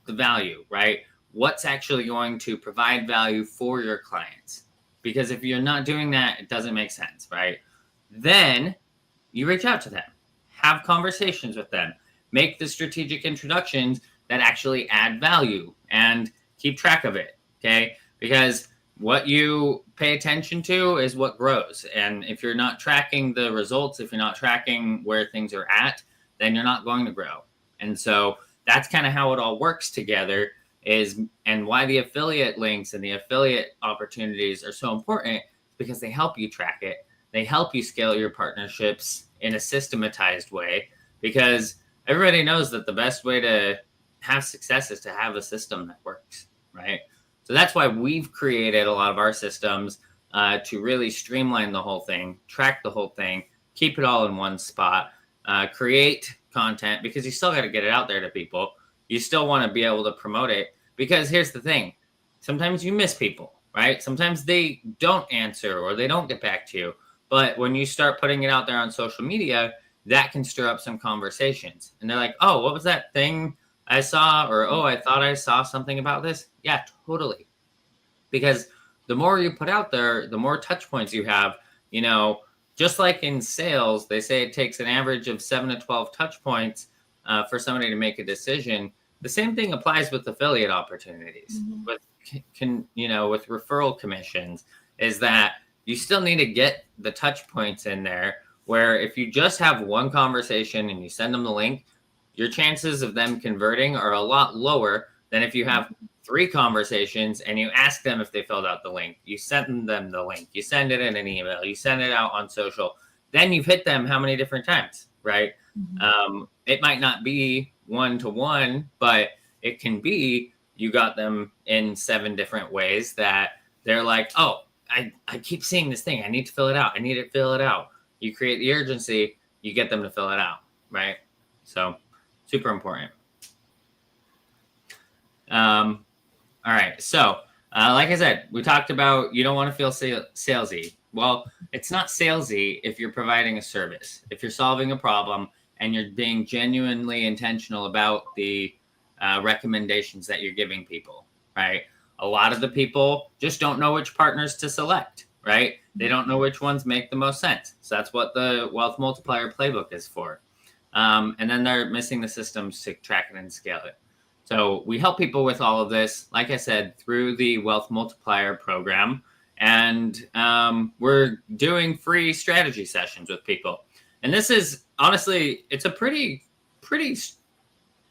the value, right? What's actually going to provide value for your clients? Because if you're not doing that, it doesn't make sense, right? Then you reach out to them, have conversations with them, make the strategic introductions that actually add value, and keep track of it, okay? Because what you pay attention to is what grows. And if you're not tracking the results, if you're not tracking where things are at, then you're not going to grow. And so that's kind of how it all works together, and why the affiliate links and the affiliate opportunities are so important, because they help you track it. They help you scale your partnerships in a systematized way, because everybody knows that the best way to have success is to have a system that works, right? So that's why we've created a lot of our systems to really streamline the whole thing, track the whole thing, keep it all in one spot, create content, because you still got to get it out there to people. You still want to be able to promote it, because here's the thing. Sometimes you miss people, right? Sometimes they don't answer or they don't get back to you. But when you start putting it out there on social media, that can stir up some conversations. And they're like, oh, what was that thing I saw? Or, oh, I thought I saw something about this. Yeah, totally. Because the more you put out there, the more touch points you have. Just like in sales, they say it takes an average of 7 to 12 touch points for somebody to make a decision. The same thing applies with affiliate opportunities, with referral commissions, is that you still need to get the touch points in there, where if you just have one conversation and you send them the link, your chances of them converting are a lot lower than if you have 3 conversations and you ask them if they filled out the link. You send them the link. You send it in an email. You send it out on social. Then you've hit them how many different times, right? It might not be one-to-one, but it can be you got them in 7 different ways that they're like, oh, I keep seeing this thing. I need to fill it out. I need to fill it out. You create the urgency, you get them to fill it out, right? So super important. All right. So like I said, we talked about you don't want to feel salesy. Well, it's not salesy if you're providing a service, if you're solving a problem and you're being genuinely intentional about the recommendations that you're giving people, right? A lot of the people just don't know which partners to select, right? They don't know which ones make the most sense. So that's what the Wealth Multiplier Playbook is for. And then they're missing the systems to track it and scale it. So we help people with all of this, like I said, through the Wealth Multiplier program. And we're doing free strategy sessions with people. And this is, honestly, it's a pretty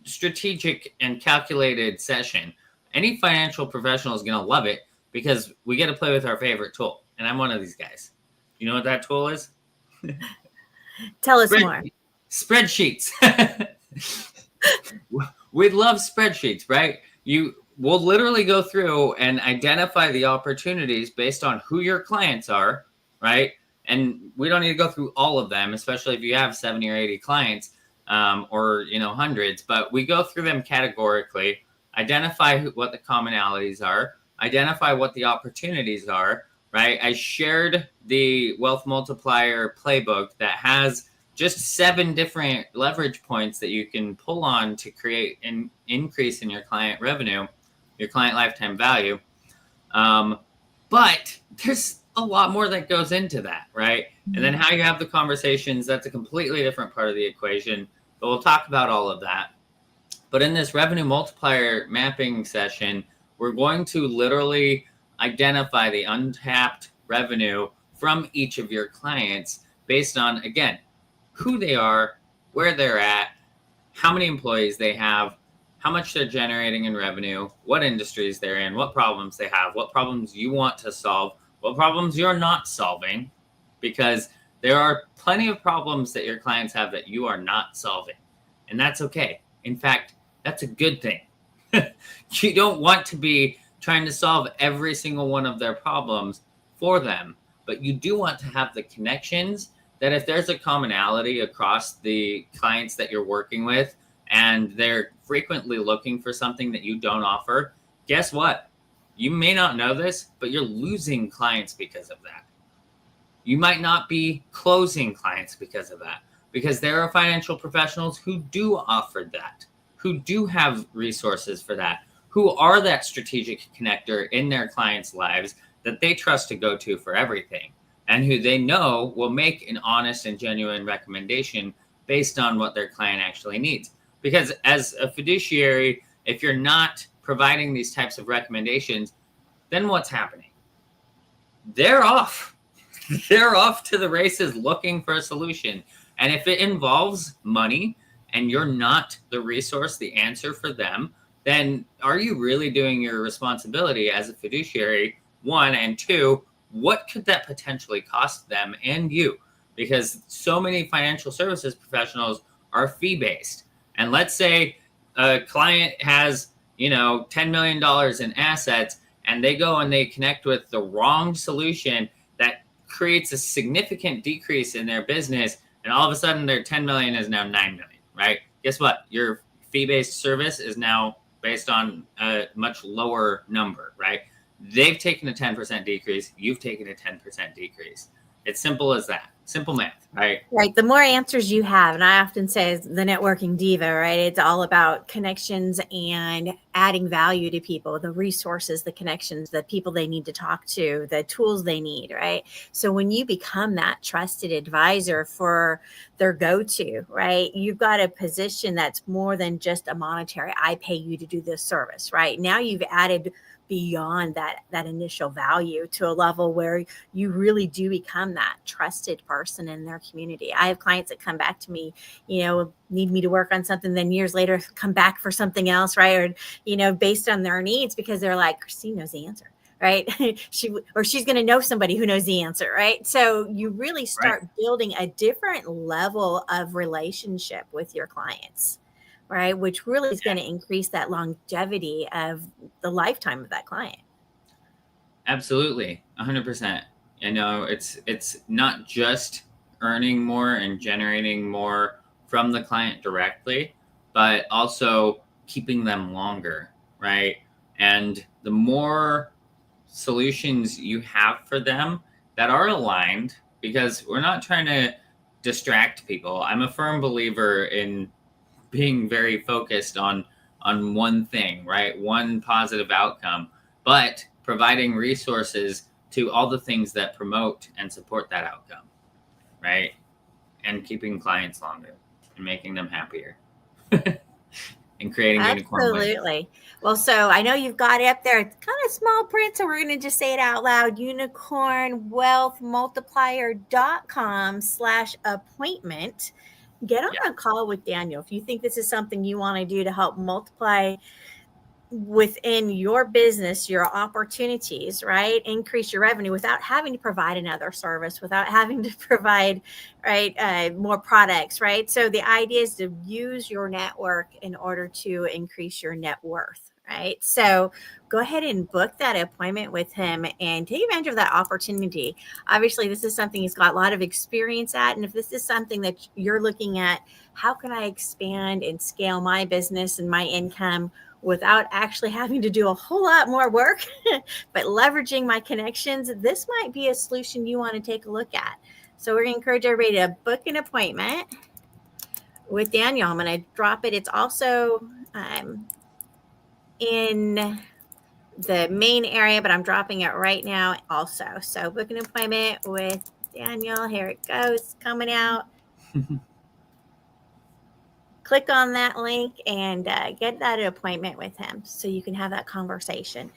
strategic and calculated session. Any financial professional is going to love it because we get to play with our favorite tool. And I'm one of these guys. You know what that tool is? Tell us more. Spreadsheets. We love spreadsheets, right? We'll literally go through and identify the opportunities based on who your clients are, right? And we don't need to go through all of them, especially if you have 70 or 80 clients or hundreds, but we go through them categorically, identify what the commonalities are, identify what the opportunities are, right? I shared the Wealth Multiplier Playbook that has just 7 different leverage points that you can pull on to create an increase in your client revenue, your client lifetime value. But there's a lot more that goes into that, right? And then how you have the conversations, that's a completely different part of the equation, but we'll talk about all of that. But in this revenue multiplier mapping session, we're going to literally identify the untapped revenue from each of your clients based on, again, who they are, where they're at, how many employees they have, how much they're generating in revenue, what industries they're in, what problems they have, what problems you want to solve, what problems you're not solving, because there are plenty of problems that your clients have that you are not solving. And that's okay. In fact, that's a good thing. You don't want to be trying to solve every single one of their problems for them, but you do want to have the connections that if there's a commonality across the clients that you're working with and they're frequently looking for something that you don't offer, guess what? You may not know this, but you're losing clients because of that. You might not be closing clients because of that, because there are financial professionals who do offer that, who do have resources for that, who are that strategic connector in their clients' lives that they trust to go to for everything, and who they know will make an honest and genuine recommendation based on what their client actually needs. Because as a fiduciary, if you're not providing these types of recommendations, then what's happening? They're off. They're off to the races looking for a solution. And if it involves money and you're not the resource, the answer for them, then are you really doing your responsibility as a fiduciary? 1, and 2, what could that potentially cost them and you? Because so many financial services professionals are fee-based. And let's say a client has, $10 million in assets, and they go and they connect with the wrong solution that creates a significant decrease in their business. And all of a sudden their 10 million is now 9 million, right? Guess what? Your fee-based service is now based on a much lower number, right? They've taken a 10% decrease. You've taken a 10% decrease. It's simple as that. Simple math, right? Right. The more answers you have, and I often say the networking diva, right? It's all about connections and adding value to people, the resources, the connections, the people they need to talk to, the tools they need, right? So when you become that trusted advisor for their go-to, right? You've got a position that's more than just a monetary, I pay you to do this service, right? Now you've added beyond that initial value to a level where you really do become that trusted person in their community. I have clients that come back to me, need me to work on something, then years later come back for something else, right? Or, based on their needs, because they're like, Christine knows the answer, right? she's going to know somebody who knows the answer, right? So you really start building a different level of relationship with your clients, right? Which really is going to increase that longevity of the lifetime of that client. Absolutely, 100%. I know it's not just earning more and generating more from the client directly, but also keeping them longer, right? And the more solutions you have for them that are aligned, because we're not trying to distract people. I'm a firm believer in being very focused on one thing, right? One positive outcome, but providing resources to all the things that promote and support that outcome, right? And keeping clients longer and making them happier and creating unicorn wins. Absolutely. Well, so I know you've got it up there. It's kind of small print, so we're going to just say it out loud. unicornwealthmultiplier.com/appointment. Get on Yeah. a call with Daniel if you think this is something you want to do to help multiply within your business, your opportunities, right? Increase your revenue without having to provide another service, without having to provide, right, more products, right? So the idea is to use your network in order to increase your net worth, right? So go ahead and book that appointment with him and take advantage of that opportunity. Obviously, this is something he's got a lot of experience at. And if this is something that you're looking at, how can I expand and scale my business and my income without actually having to do a whole lot more work, but leveraging my connections, this might be a solution you want to take a look at. So we're going to encourage everybody to book an appointment with Daniel. I'm going to drop it. It's also in the main area, but I'm dropping it right now also. So book an appointment with Daniel. Here it goes, coming out. Click on that link and get that appointment with him so you can have that conversation.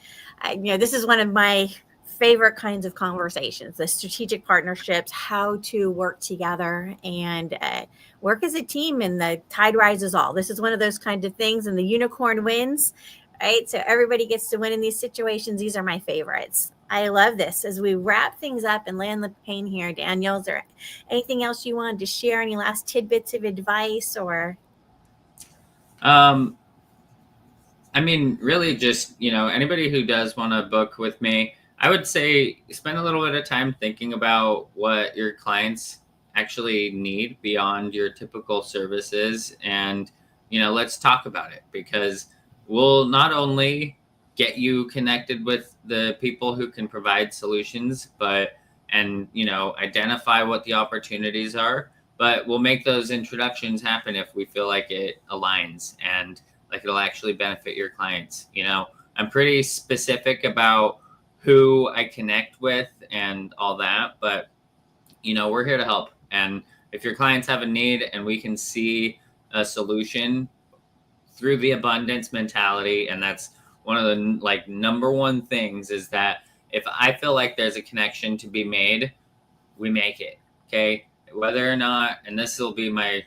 This is one of my favorite kinds of conversations, the strategic partnerships, how to work together and work as a team, and the tide rises all. This is one of those kinds of things, and the unicorn wins, right? So everybody gets to win in these situations. These are my favorites. I love this. As we wrap things up and land the plane here, Daniel, is there anything else you wanted to share? Any last tidbits of advice or... Really just, anybody who does want to book with me, I would say spend a little bit of time thinking about what your clients actually need beyond your typical services. And, let's talk about it, because we'll not only get you connected with the people who can provide solutions, and identify what the opportunities are, but we'll make those introductions happen if we feel like it aligns and like it'll actually benefit your clients. I'm pretty specific about who I connect with and all that, but we're here to help. And if your clients have a need and we can see a solution through the abundance mentality, and that's one of the number one things, is that if I feel like there's a connection to be made, we make it. Okay, whether or not, and this will be my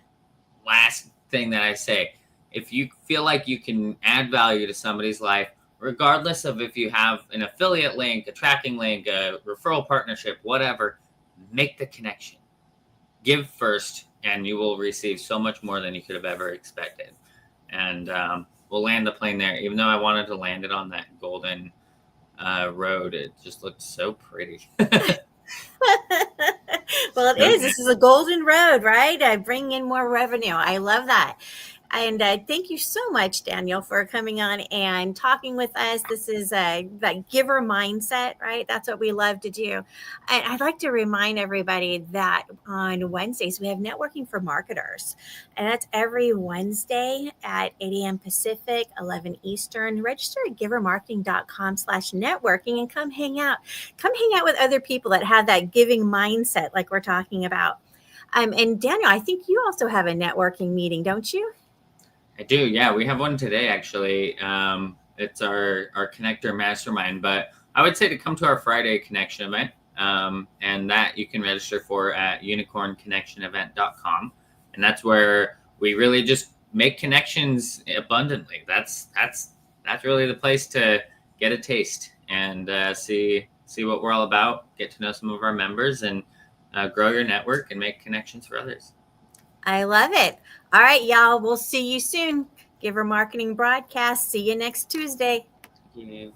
last thing that I say, if you feel like you can add value to somebody's life, regardless of if you have an affiliate link, a tracking link, a referral partnership, whatever, make the connection. Give first, and you will receive so much more than you could have ever expected. And we'll land the plane there. Even though I wanted to land it on that golden road, it just looked so pretty. Well, it is. This is a golden road, right? Bring in more revenue. I love that. And thank you so much, Daniel, for coming on and talking with us. This is that giver mindset, right? That's what we love to do. And I'd like to remind everybody that on Wednesdays, we have networking for marketers. And that's every Wednesday at 8 a.m. Pacific, 11 Eastern. Register at givermarketing.com/networking and come hang out. Come hang out with other people that have that giving mindset like we're talking about. And Daniel, I think you also have a networking meeting, don't you? I do. Yeah, we have one today, actually. It's our Connector Mastermind, but I would say to come to our Friday connection event, and that you can register for at unicornconnectionevent.com. And that's where we really just make connections abundantly. That's really the place to get a taste and see what we're all about, get to know some of our members, and grow your network and make connections for others. I love it. All right, y'all. We'll see you soon. Giver Marketing Broadcast. See you next Tuesday. Thank you.